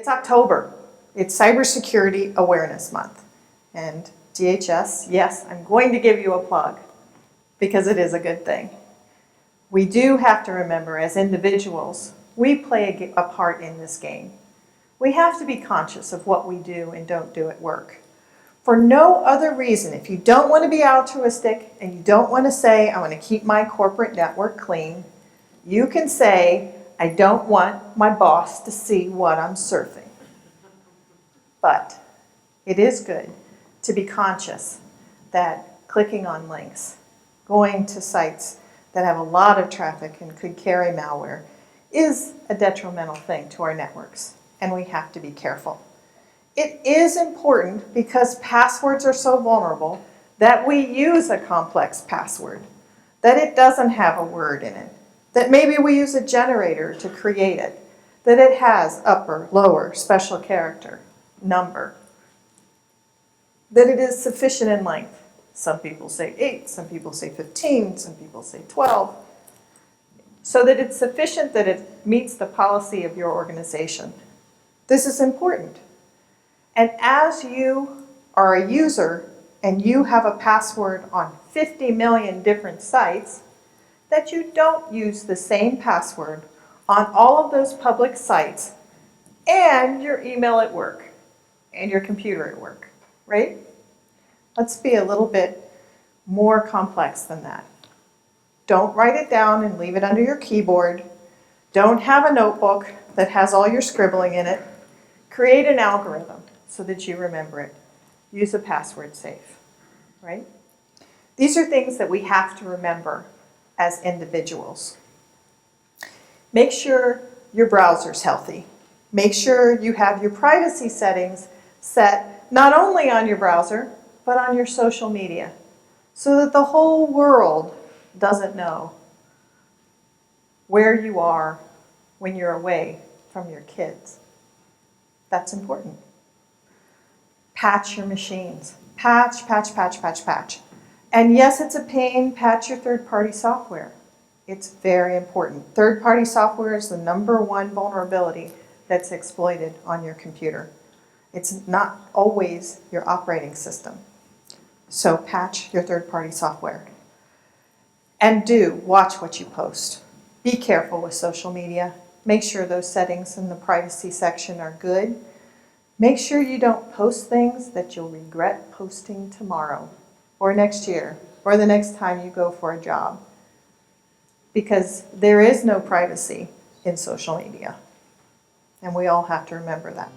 It's October. It's Cybersecurity Awareness Month. And DHS, yes, I'm going to give you a plug because it is a good thing. We do have to remember as individuals, we play a part in this game. We have to be conscious of what we do and don't do at work. For no other reason, if you don't want to be altruistic and you don't want to say, I want to keep my corporate network clean, you can say, I don't want my boss to see what I'm surfing. But it is good to be conscious that clicking on links, going to sites that have a lot of traffic and could carry malware is a detrimental thing to our networks, and we have to be careful. It is important because passwords are so vulnerable that we use a complex password, that it doesn't have a word in it, that maybe we use a generator to create it, that it has upper, lower, special character, number, that it is sufficient in length. Some people say 8, some people say 15, some people say 12, so that it's sufficient that it meets the policy of your organization. This is important. And as you are a user and you have a password on 50 million different sites, that you don't use the same password on all of those public sites and your email at work and your computer at work, right? Let's be a little bit more complex than that. Don't write it down and leave it under your keyboard. Don't have a notebook that has all your scribbling in it. Create an algorithm so that you remember it. Use a password safe, right? These are things that we have to remember as individuals. Make sure your browser's healthy. Make sure you have your privacy settings set not only on your browser, but on your social media, so that the whole world doesn't know where you are when you're away from your kids. That's important. Patch your machines. Patch, patch, patch, patch, patch. And yes, it's a pain, patch your third-party software. It's very important. Third-party software is the #1 vulnerability that's exploited on your computer. It's not always your operating system. So patch your third-party software. And do watch what you post. Be careful with social media. Make sure those settings in the privacy section are good. Make sure you don't post things that you'll regret posting tomorrow or next year or the next time you go for a job, because there is no privacy in social media, and we all have to remember that.